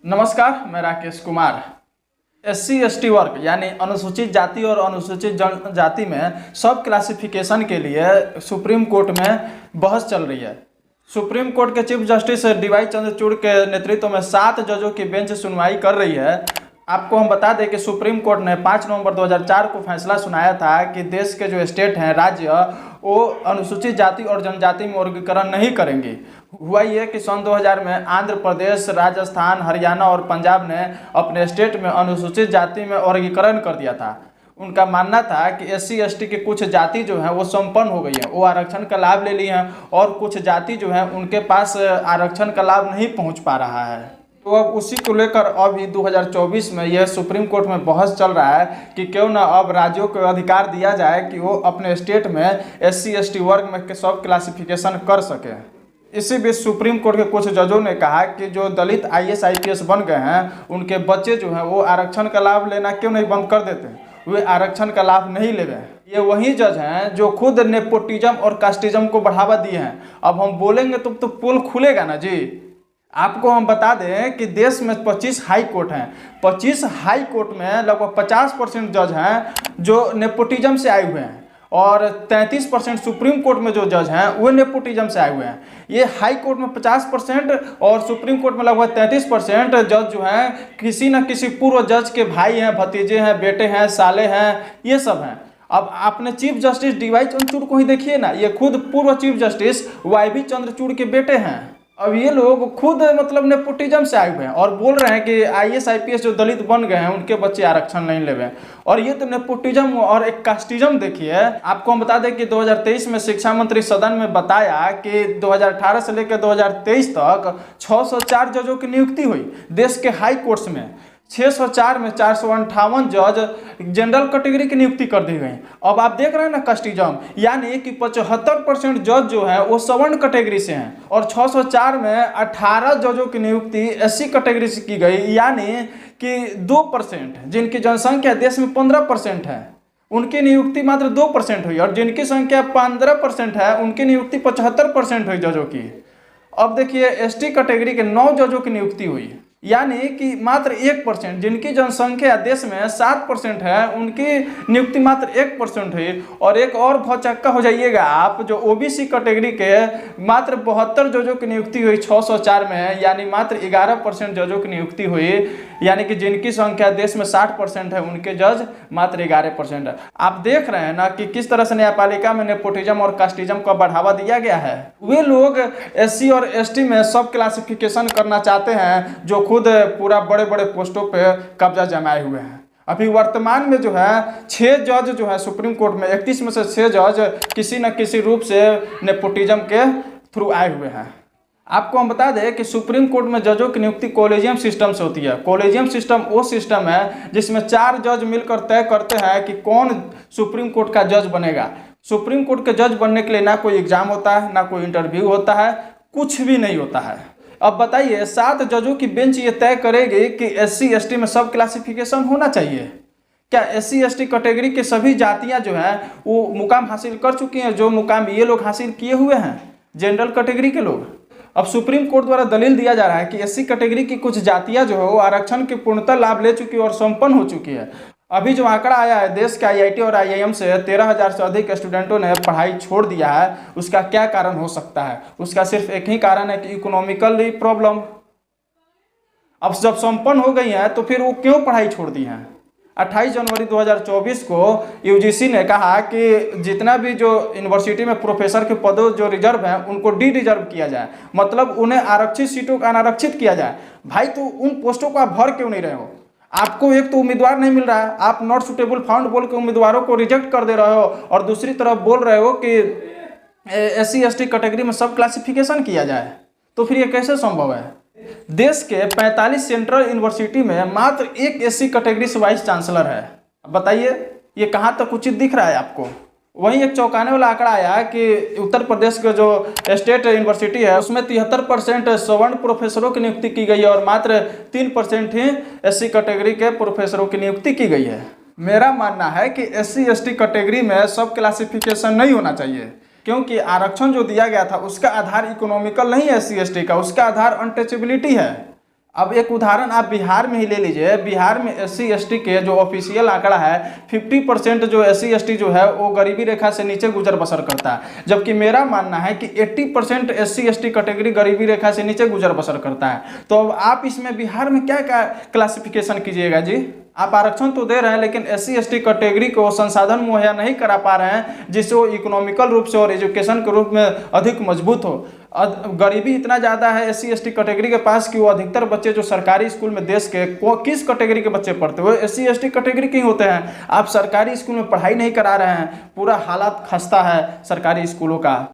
नमस्कार, मैं राकेश कुमार। SC/ST वर्ग यानी अनुसूचित जाति और अनुसूचित जनजाति में सब क्लासिफिकेशन के लिए सुप्रीम कोर्ट में बहस चल रही है। सुप्रीम कोर्ट के चीफ जस्टिस DY चंद्रचूड़ के नेतृत्व में 7 जजों की बेंच सुनवाई कर रही है। आपको हम बता दें कि सुप्रीम कोर्ट ने 5 नवंबर 2004 को फैसला सुनाया था कि देश के जो स्टेट हैं, राज्य, वो अनुसूचित जाति और जनजाति में वर्गीकरण नहीं करेंगे। हुआ ये कि सन 2000 में आंध्र प्रदेश, राजस्थान, हरियाणा और पंजाब ने अपने स्टेट में अनुसूचित जाति में वर्गीकरण कर दिया था। उनका मानना था कि SC/ST की कुछ जाति जो है वो संपन्न हो गई है, वो आरक्षण का लाभ ले ली हैं, और कुछ जाति जो है उनके पास आरक्षण का लाभ नहीं पहुंच पा रहा है। तो अब उसी को लेकर अभी 2024 में यह सुप्रीम कोर्ट में बहस चल रहा है कि क्यों ना अब राज्यों को अधिकार दिया जाए कि वो अपने स्टेट में SC/ST वर्ग में सब क्लासिफिकेशन कर सके। इसी बीच सुप्रीम कोर्ट के कुछ जजों ने कहा कि जो दलित IAS IPS बन गए हैं, उनके बच्चे जो हैं वो आरक्षण का लाभ लेना क्यों नहीं बंद कर देते, वे आरक्षण का लाभ नहीं ले रहे। ये वही जज हैं जो खुद नेपोटिज्म और कास्टिज्म को बढ़ावा दिए हैं। अब हम बोलेंगे तो पोल खुलेगा ना जी। आपको हम बता दें कि देश में 25 हाई कोर्ट हैं। 25 हाई कोर्ट में लगभग 50% जज हैं जो नेपोटिज्म से आए हुए हैं, और 33% सुप्रीम कोर्ट में जो जज हैं वो नेपोटिज्म से आए हुए हैं। ये हाई कोर्ट में 50% और सुप्रीम कोर्ट में लगभग 33% जज जो हैं किसी न किसी पूर्व जज के भाई हैं, भतीजे हैं, बेटे हैं, साले हैं, ये सब हैं। अब आपने चीफ जस्टिस DY चंद्रचूड़ को ही देखिए ना, ये खुद पूर्व चीफ जस्टिस YB चंद्रचूड़ के बेटे हैं। अब ये लोग खुद मतलब नेपोटिज्म से आए हुए हैं और बोल रहे हैं कि IAS IPS जो दलित बन गए हैं उनके बच्चे आरक्षण नहीं ले रहे हैं। और ये तो नेपोटिज्म और एक कास्टिज्म देखिए। आपको हम बता दें कि 2023 में शिक्षा मंत्री सदन में बताया कि 2018 से लेकर 2023 तक 604 जजों की नियुक्ति हुई देश के हाई कोर्ट्स में। 604 में 458 जज जनरल कैटेगरी की नियुक्ति कर दी गई। अब आप देख रहे हैं ना कास्टिज्म, यानी कि 75% जज जो है वो सवर्ण कैटेगरी से हैं, और 604 में 18 जजों की नियुक्ति SC कैटेगरी से की गई, यानी कि 2%, जिनकी जनसंख्या देश में 15% है उनकी नियुक्ति मात्र 2% हुई, और जिनकी संख्या 15% है उनकी नियुक्ति 75% हुई जजों की। अब देखिए ST कैटेगरी के 9 जजों की नियुक्ति हुई, यानी कि मात्र 1%, जिनकी जनसंख्या देश में 7% है उनकी नियुक्ति मात्र 1% हुई। और एक और भौचक्का हो जाइएगा आप, जो OBC कैटेगरी के मात्र 72 जजों की नियुक्ति हुई 604 में, यानी मात्र 11% जजों की नियुक्ति हुई, यानी कि जिनकी संख्या देश में 60% है उनके जज मात्र 11% है। आप देख रहे हैं ना कि किस तरह से न्यायपालिका में नेपोटिज्म और कास्टिज्म का बढ़ावा दिया गया है। वे लोग SC और ST में सब क्लासिफिकेशन करना चाहते हैं जो खुद पूरा बड़े बड़े पोस्टों पे कब्जा जमाए हुए हैं। अभी वर्तमान में जो है 6 जज जो है सुप्रीम कोर्ट में, 31 में से 6 जज किसी न किसी रूप से नेपोटिज्म के थ्रू आए हुए हैं। आपको हम बता दें कि सुप्रीम कोर्ट में जजों की नियुक्ति कॉलेजियम सिस्टम से होती है। कॉलेजियम सिस्टम वो सिस्टम है जिसमें 4 जज मिलकर तय करते हैं कि कौन सुप्रीम कोर्ट का जज बनेगा। सुप्रीम कोर्ट के जज बनने के लिए ना कोई एग्जाम होता है, ना कोई इंटरव्यू होता है, कुछ भी नहीं होता है। अब बताइए 7 जजों की बेंच ये तय करेगी कि SC/ST में सब क्लासिफिकेशन होना चाहिए। क्या SC/ST कैटेगरी के सभी जातियां जो हैं वो मुकाम हासिल कर चुकी हैं जो मुकाम ये लोग हासिल किए हुए हैं, जनरल कैटेगरी के लोग? अब सुप्रीम कोर्ट द्वारा दलील दिया जा रहा है कि SC कैटेगरी की कुछ जातियां जो है वो आरक्षण के पूर्णतः लाभ ले चुकी है और संपन्न हो चुकी है। अभी जो आंकड़ा आया है देश के IIT और IIM से 13,000 से अधिक स्टूडेंटों ने पढ़ाई छोड़ दिया है। उसका क्या कारण हो सकता है? उसका सिर्फ एक ही कारण है कि इकोनॉमिकली प्रॉब्लम। अब जब संपन्न हो गई हैं तो फिर वो क्यों पढ़ाई छोड़ दी हैं? 28 जनवरी 2024 को UGC ने कहा कि जितना भी जो यूनिवर्सिटी में प्रोफेसर के पदों जो रिजर्व हैं उनको रिजर्व किया जाए, मतलब उन्हें आरक्षित सीटों का अनारक्षित किया जाए। भाई तो उन पोस्टों को आप भर क्यों नहीं रहे हो? आपको एक तो उम्मीदवार नहीं मिल रहा है, आप नॉट सुटेबल फाउंड बोल के उम्मीदवारों को रिजेक्ट कर दे रहे हो, और दूसरी तरफ बोल रहे हो कि SC/ST कैटेगरी में सब क्लासिफिकेशन किया जाए। तो फिर ये कैसे संभव है? देश के 45 सेंट्रल यूनिवर्सिटी में मात्र एक SC कैटेगरी से वाइस चांसलर है। बताइए ये कहाँ तक उचित दिख रहा है आपको? वहीं एक चौंकाने वाला आंकड़ा आया कि उत्तर प्रदेश के जो स्टेट यूनिवर्सिटी है उसमें 73% सवर्ण प्रोफेसरों की नियुक्ति की गई है और मात्र 3% ही SC कैटेगरी के प्रोफेसरों की नियुक्ति की गई है। मेरा मानना है कि SC/ST कैटेगरी में सब क्लासिफिकेशन नहीं होना चाहिए, क्योंकि आरक्षण जो दिया गया था उसका आधार इकोनॉमिकल नहीं है SC/ST का, उसका आधार अनटचेबिलिटी है। अब एक उदाहरण आप बिहार में ही ले लीजिए। बिहार में SC/ST के जो ऑफिशियल आंकड़ा है 50% जो SC/ST जो है वो गरीबी रेखा से नीचे गुजर बसर करता है, जबकि मेरा मानना है कि 80% SC/ST कैटेगरी गरीबी रेखा से नीचे गुजर बसर करता है। तो अब आप इसमें बिहार में क्या क्या क्लासिफिकेशन कीजिएगा जी? आप आरक्षण तो दे रहे हैं लेकिन SC/ST कैटेगरी को संसाधन मुहैया नहीं करा पा रहे हैं जिससे वो इकोनॉमिकल रूप से और एजुकेशन के रूप में अधिक मजबूत हो। गरीबी इतना ज़्यादा है SC/ST कैटेगरी के पास कि वो अधिकतर बच्चे जो सरकारी स्कूल में देश के किस कैटेगरी के बच्चे पढ़ते हुए SC/ST कैटेगरी के ही होते हैं। आप सरकारी स्कूल में पढ़ाई नहीं करा रहे हैं, पूरा हालात खस्ता है सरकारी स्कूलों का।